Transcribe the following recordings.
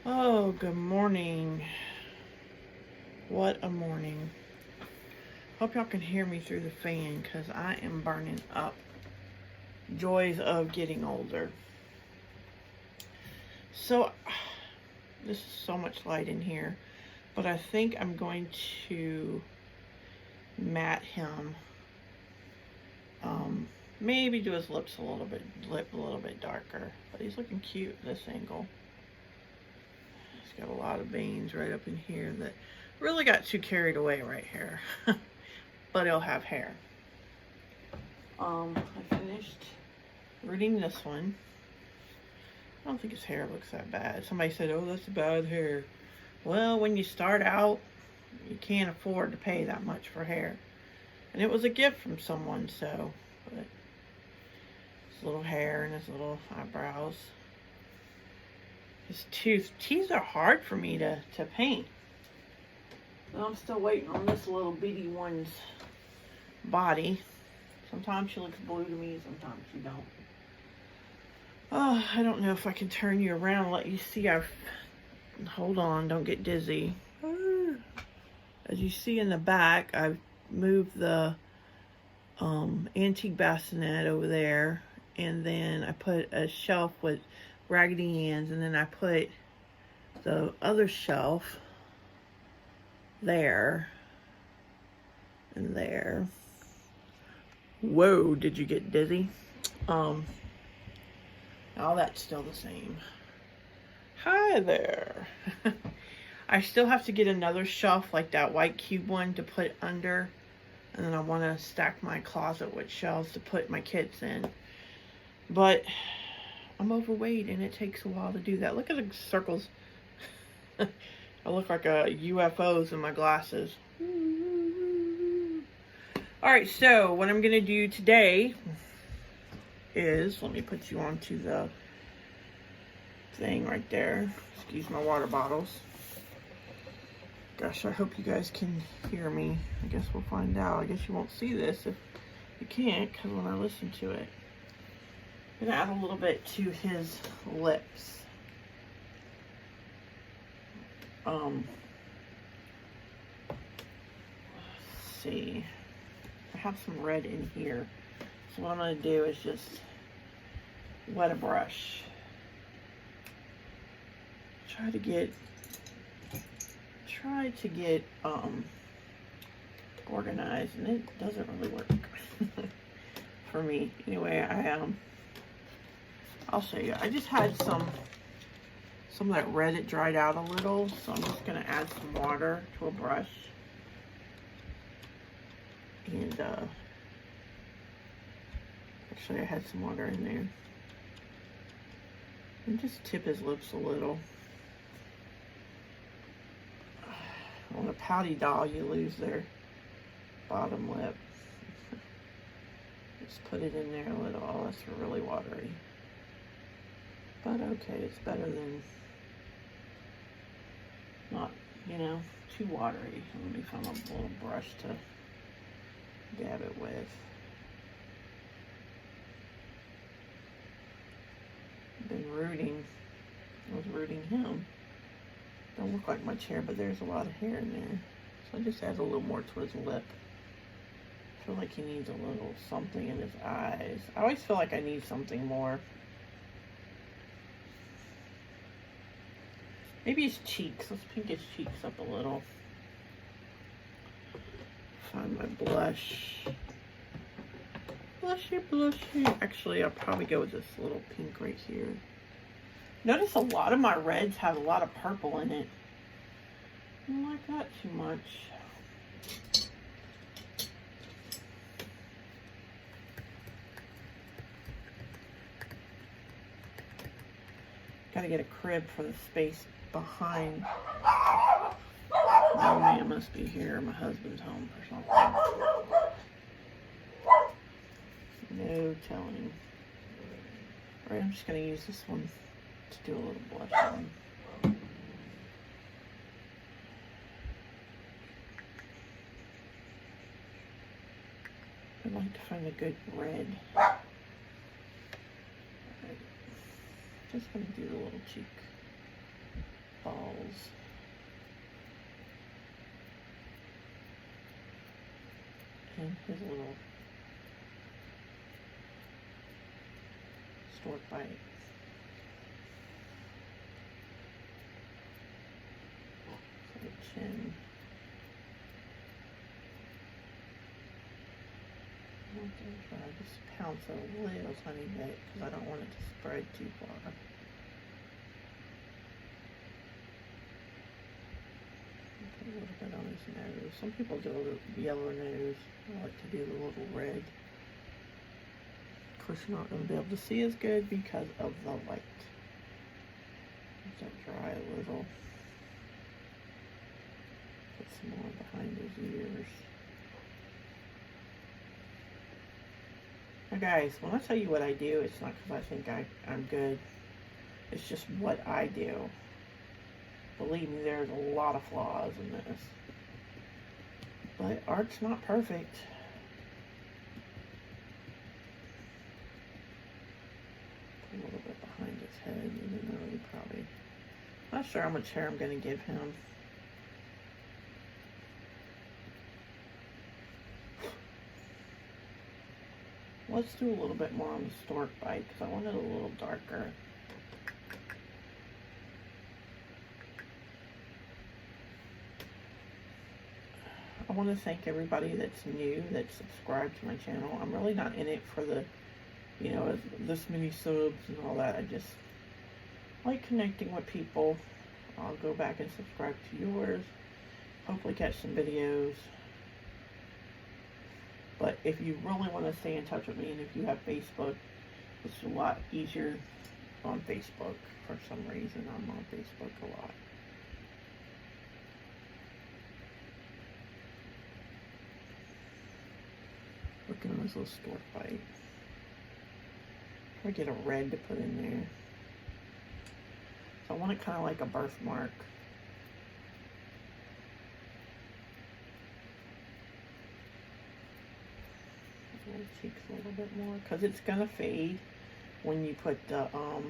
Oh, good morning. What a morning. Hope y'all can hear me through the fan because I am burning up. Joys of getting older. So, this is so much light in here, but I think I'm going to matte him. Maybe do his lip a little bit darker, but he's looking cute this angle. He's got a lot of veins right up in here that really got too carried away right here. But he'll have hair. I finished rooting this one. I don't think his hair looks that bad. Somebody said, oh, that's bad hair. Well, when you start out, you can't afford to pay that much for hair. And it was a gift from someone, so. But his little hair and his little eyebrows. His teeth are hard for me to paint. So I'm still waiting on this little bitty one's body. Sometimes she looks blue to me, sometimes she don't. Oh, I don't know if I can turn you around and let you see. Hold on, don't get dizzy. As you see in the back, I've moved the antique bassinet over there, and then I put a shelf with Raggedy Ann's, and then I put the other shelf there and there. Whoa, did you get dizzy? All that's still the same. Hi there. I still have to get another shelf like that white cube one to put under. And then I want to stack my closet with shelves to put my kids in. But I'm overweight and it takes a while to do that. Look at the circles. I look like a UFOs in my glasses. Alright, so what I'm going to do today is, let me put you onto the thing right there. Excuse my water bottles. Gosh, I hope you guys can hear me. I guess we'll find out. I guess you won't see this if you can't, because when I listen to it. I'm going to add a little bit to his lips. Let's see. I have some red in here. So what I'm going to do is just wet a brush. Try to get organized, and it doesn't really work for me. Anyway, I'll show you. I just had some of that red. It dried out a little, so I'm just going to add some water to a brush. And actually, I had some water in there. And just tip his lips a little. On a pouty doll, you lose their bottom lip. Just put it in there a little. Oh, that's really watery. But okay, it's better than not, too watery. Let me find a little brush to dab it with. I was rooting him. Don't look like much hair, but there's a lot of hair in there. So I just add a little more to his lip. I feel like he needs a little something in his eyes. I always feel like I need something more. Maybe his cheeks. Let's pink his cheeks up a little. Find my blush. Blushy, blushy. Actually, I'll probably go with this little pink right here. Notice a lot of my reds have a lot of purple in it. I don't like that too much. Gotta get a crib for the space behind. Oh man, must be here. My husband's home or something. No telling. Alright, I'm just gonna use this one to do a little blush on. I'd like to find a good red. Alright. Just gonna do the little cheek. his little stork bite. So the chin. I'm going to try just pounce a little tiny bit because I don't want it to spread too far. A little bit on his nose. Some people do a yellow nose. I like to do the little red. Of course, you're not going to be able to see as good because of the light. Let that dry a little. Put some more behind his ears. Now guys, when I tell you what I do, it's not because I think I'm good. It's just what I do. Believe me, there's a lot of flaws in this. But art's not perfect. A little bit behind his head, even though he probably... Not sure how much hair I'm going to give him. Let's do a little bit more on the stork bite because I want it a little darker. I want to thank everybody that's new, that's subscribed to my channel. I'm really not in it for the, you know, this many subs and all that. I just like connecting with people. I'll go back and subscribe to yours. Hopefully catch some videos. But if you really want to stay in touch with me, and if you have Facebook, it's a lot easier on Facebook. For some reason, I'm on Facebook a lot. Looking at this little stork bite. I get a red to put in there. So I want it kind of like a birthmark. The cheeks a little bit more because it's gonna fade when you put the oh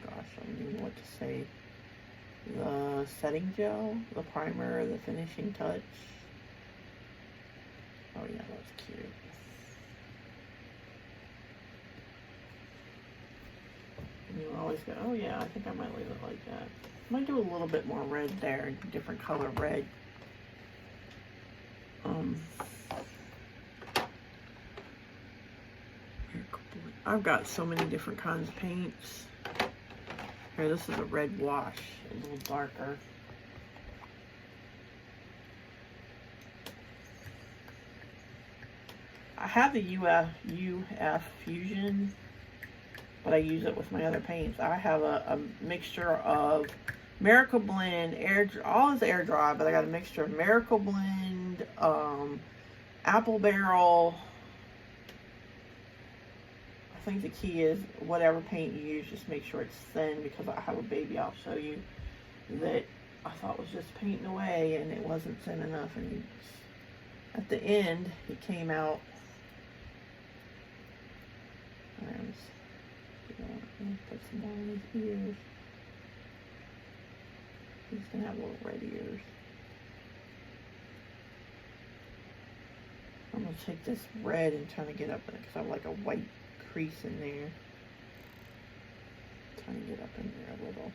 gosh, I don't even know what to say. The setting gel, the primer, the finishing touch. Oh yeah, that's cute. And you always go, oh yeah, I think I might leave it like that. I might do a little bit more red there, different color red. I've got so many different kinds of paints. Here, this is a red wash, a little darker. I have the UF Fusion, but I use it with my other paints. I have a mixture of Miracle Blend, all is air dry, but I got a mixture of Miracle Blend, Apple Barrel. I think the key is whatever paint you use, just make sure it's thin, because I have a baby I'll show you that I thought was just painting away and it wasn't thin enough, and at the end he came out. Put some more on his ears. He's gonna have little red ears. I'm gonna take this red and try to get up in it because I have like a white crease in there. Trying to get up in there a little.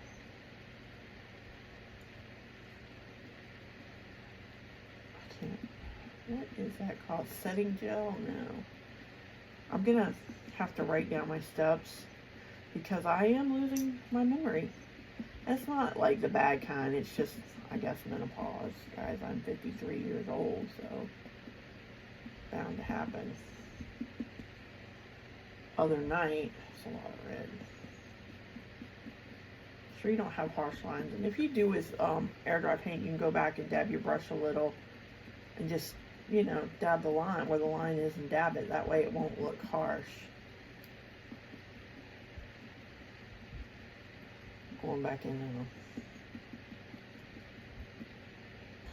I can't. What is that called? Setting gel? No. I'm gonna have to write down my steps because I am losing my memory. It's not like the bad kind. It's just, I guess, menopause. Guys, I'm 53 years old, so bound to happen. Other night, it's a lot of red. Sure you don't have harsh lines. And if you do with air dry paint, you can go back and dab your brush a little and just, you know, dab the line where the line is and dab it. That way it won't look harsh. Going back in and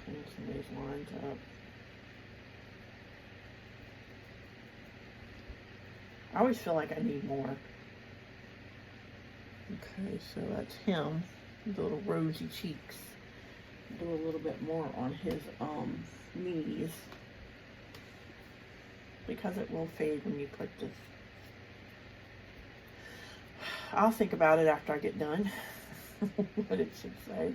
clean some of these lines up. I always feel like I need more. Okay, so that's him. The little rosy cheeks. do a little bit more on his knees, because it will fade when you put this. I'll think about it after I get done. What it should say.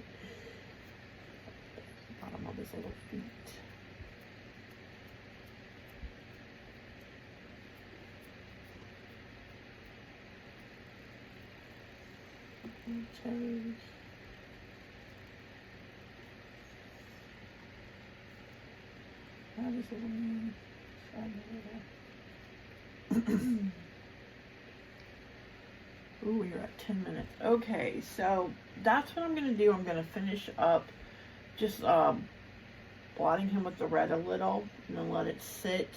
Bottom of his little feet. Okay. That is a little ooh, we're at 10 minutes. Okay, so that's what I'm going to do. I'm going to finish up just blotting him with the red a little and then let it sit.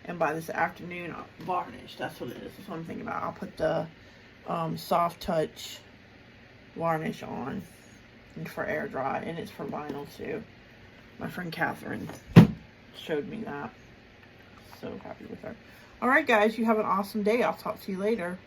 And by this afternoon, I'll varnish. That's what it is. That's what I'm thinking about. I'll put the Soft Touch varnish on and for air dry, and it's for vinyl too. My friend Catherine showed me that. So happy with her. Alright guys, you have an awesome day. I'll talk to you later.